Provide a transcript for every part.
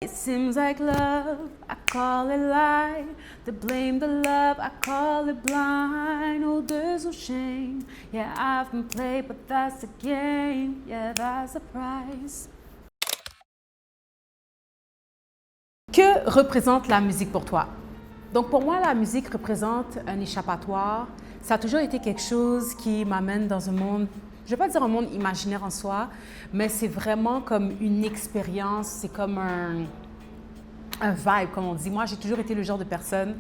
It seems like love, I call it lie. To blame the love, I call it blind. Oh, there's no shame. Yeah, I've been played, but that's the game. Yeah, that's the price. Que représente la musique pour toi? Donc pour moi, la musique représente un échappatoire. Ça a toujours été quelque chose qui m'amène dans un monde, je ne vais pas dire un monde imaginaire en soi, mais c'est vraiment comme une expérience, c'est comme un vibe, comme on dit. Moi, j'ai toujours été le genre de personne,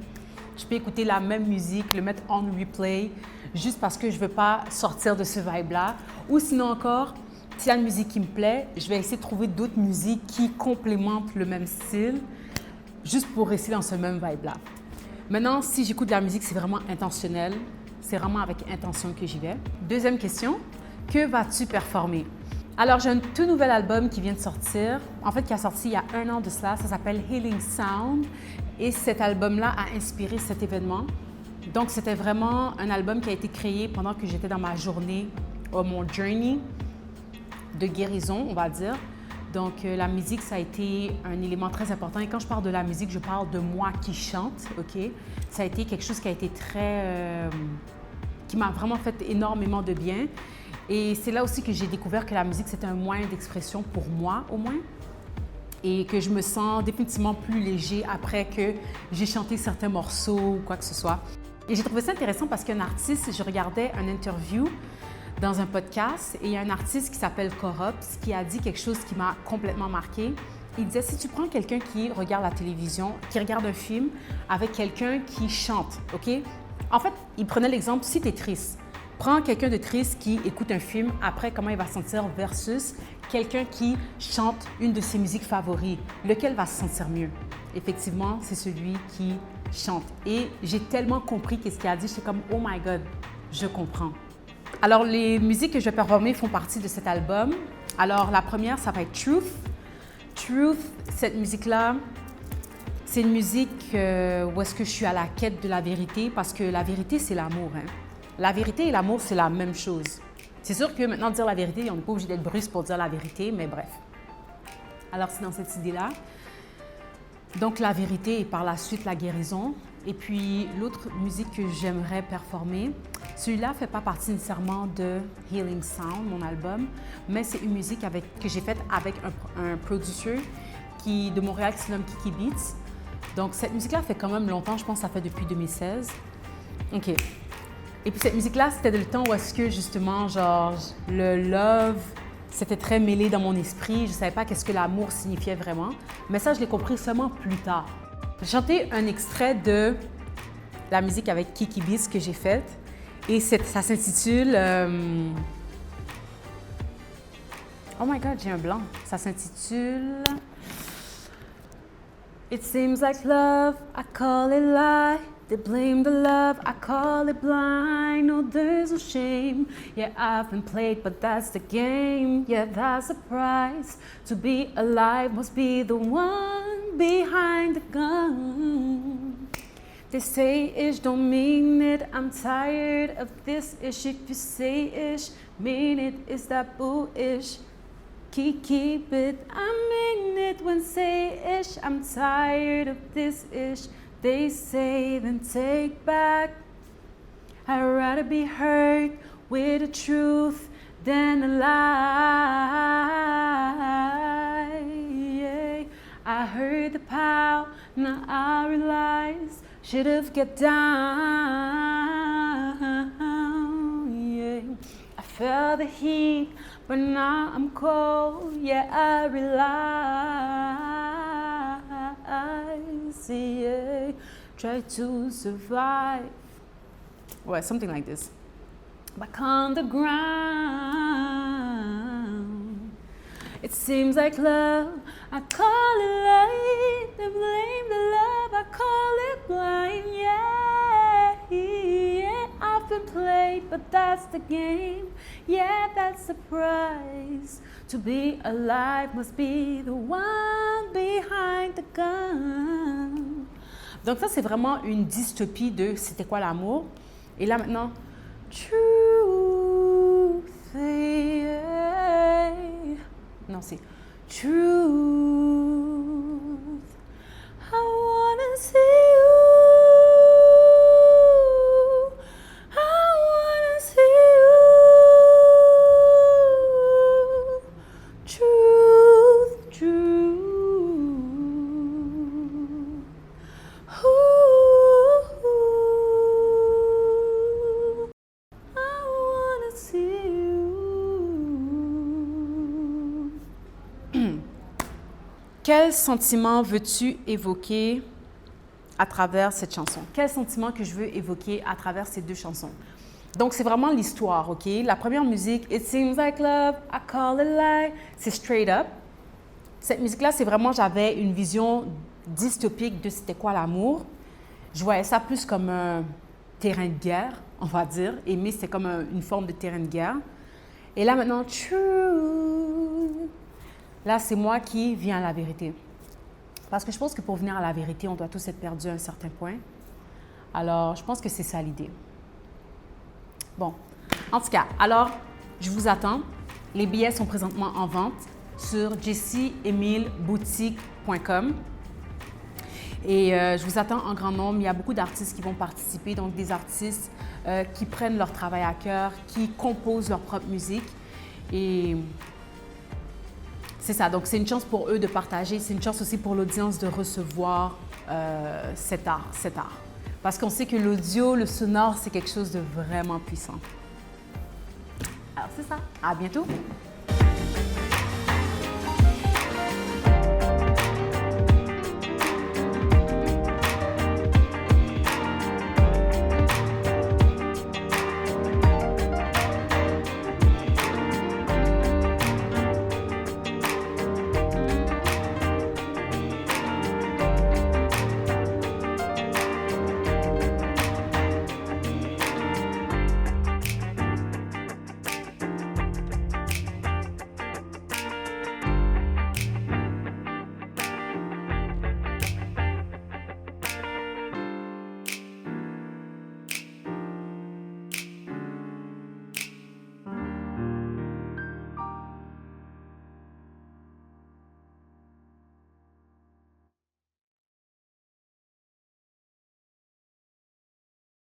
je peux écouter la même musique, le mettre on replay, juste parce que je ne veux pas sortir de ce vibe-là. Ou sinon encore, s'il y a une musique qui me plaît, je vais essayer de trouver d'autres musiques qui complémentent le même style, juste pour rester dans ce même vibe-là. Maintenant, si j'écoute de la musique, c'est vraiment intentionnel. C'est vraiment avec intention que j'y vais. Deuxième question, que vas-tu performer? Alors, j'ai un tout nouvel album qui vient de sortir, en fait, qui a sorti il y a 1 an de cela. Ça s'appelle Healing Sound. Et cet album-là a inspiré cet événement. Donc, c'était vraiment un album qui a été créé pendant que j'étais dans ma journée, mon journey de guérison, on va dire. Donc, la musique, ça a été un élément très important. Et quand je parle de la musique, je parle de moi qui chante, OK? Ça a été quelque chose qui a été qui m'a vraiment fait énormément de bien. Et c'est là aussi que j'ai découvert que la musique, c'était un moyen d'expression pour moi, au moins. Et que je me sens définitivement plus léger après que j'ai chanté certains morceaux ou quoi que ce soit. Et j'ai trouvé ça intéressant parce qu'un artiste, je regardais un interview dans un podcast et il y a un artiste qui s'appelle Corrupt qui a dit quelque chose qui m'a complètement marqué. Il disait, si tu prends quelqu'un qui regarde la télévision, qui regarde un film avec quelqu'un qui chante, OK? En fait, il prenait l'exemple, si tu es triste, prends quelqu'un de triste qui écoute un film, après comment il va se sentir versus quelqu'un qui chante une de ses musiques favorites. Lequel va se sentir mieux? Effectivement, c'est celui qui chante. Et j'ai tellement compris qu'est-ce qu'il a dit, j'étais comme, oh my God, je comprends. Alors, les musiques que je vais performer font partie de cet album. Alors, la première, ça va être Truth. Truth, cette musique-là, c'est une musique où est-ce que je suis à la quête de la vérité parce que la vérité, c'est l'amour. Hein? La vérité et l'amour, c'est la même chose. C'est sûr que maintenant, dire la vérité, on n'est pas obligé d'être brusque pour dire la vérité, mais bref. Alors, c'est dans cette idée-là. Donc, la vérité et par la suite, la guérison. Et puis, l'autre musique que j'aimerais performer, celui-là ne fait pas partie nécessairement de Healing Sound, mon album, mais c'est une musique que j'ai faite avec un producteur de Montréal qui se nomme Kiki Beats. Donc, cette musique-là fait quand même longtemps, je pense que ça fait depuis 2016. OK. Et puis, cette musique-là, c'était le temps où est-ce que, justement, genre, le love, c'était très mêlé dans mon esprit. Je ne savais pas qu'est-ce que l'amour signifiait vraiment. Mais ça, je l'ai compris seulement plus tard. J'ai chanté un extrait de la musique avec Kiki Beats que j'ai faite. Et ça s'intitule... Oh my God, j'ai un blanc. Ça s'intitule... It seems like love, I call it lie. They blame the love, I call it blind. No, there's no shame. Yeah, I've been played, but that's the game. Yeah, that's the price. To be alive must be the one behind the gun. They say ish, don't mean it. I'm tired of this ish. If you say ish, mean it. Is that boo-ish? Keep it, I mean it when say ish. I'm tired of this ish. They say, then take back. I'd rather be hurt with the truth than a lie. Yeah. I heard the power, now I realize should've get down. Yeah. I felt the heat, but now I'm cold. Yeah, I realize. Yeah. Try to survive. Well, something like this. Back on the ground. It seems like love, I call it light. They blame the love, I call it blind. Yeah, yeah, I've been played, but that's the game. Yeah, that's the price. To be alive must be the one behind the gun. Donc ça, c'est vraiment une dystopie de c'était quoi l'amour. Et là maintenant, truth, yeah. Non, c'est truth. quel sentiment veux-tu évoquer à travers cette chanson? Quel sentiment que je veux évoquer à travers ces deux chansons? Donc, c'est vraiment l'histoire, OK? La première musique, It Seems Like Love, I Call It Lie, c'est straight up. Cette musique-là, c'est vraiment, j'avais une vision dystopique de c'était quoi l'amour. Je voyais ça plus comme un terrain de guerre, on va dire. Aimer, c'était comme une forme de terrain de guerre. Et là, maintenant, True. Là, c'est moi qui viens à la vérité. Parce que je pense que pour venir à la vérité, on doit tous être perdus à un certain point. Alors, je pense que c'est ça l'idée. Bon, en tout cas, alors, je vous attends. Les billets sont présentement en vente sur jessieemileboutique.com. Et je vous attends en grand nombre. Il y a beaucoup d'artistes qui vont participer, donc des artistes qui prennent leur travail à cœur, qui composent leur propre musique. Et c'est ça, donc c'est une chance pour eux de partager, c'est une chance aussi pour l'audience de recevoir cet art. Parce qu'on sait que l'audio, le sonore, c'est quelque chose de vraiment puissant. Alors c'est ça, à bientôt!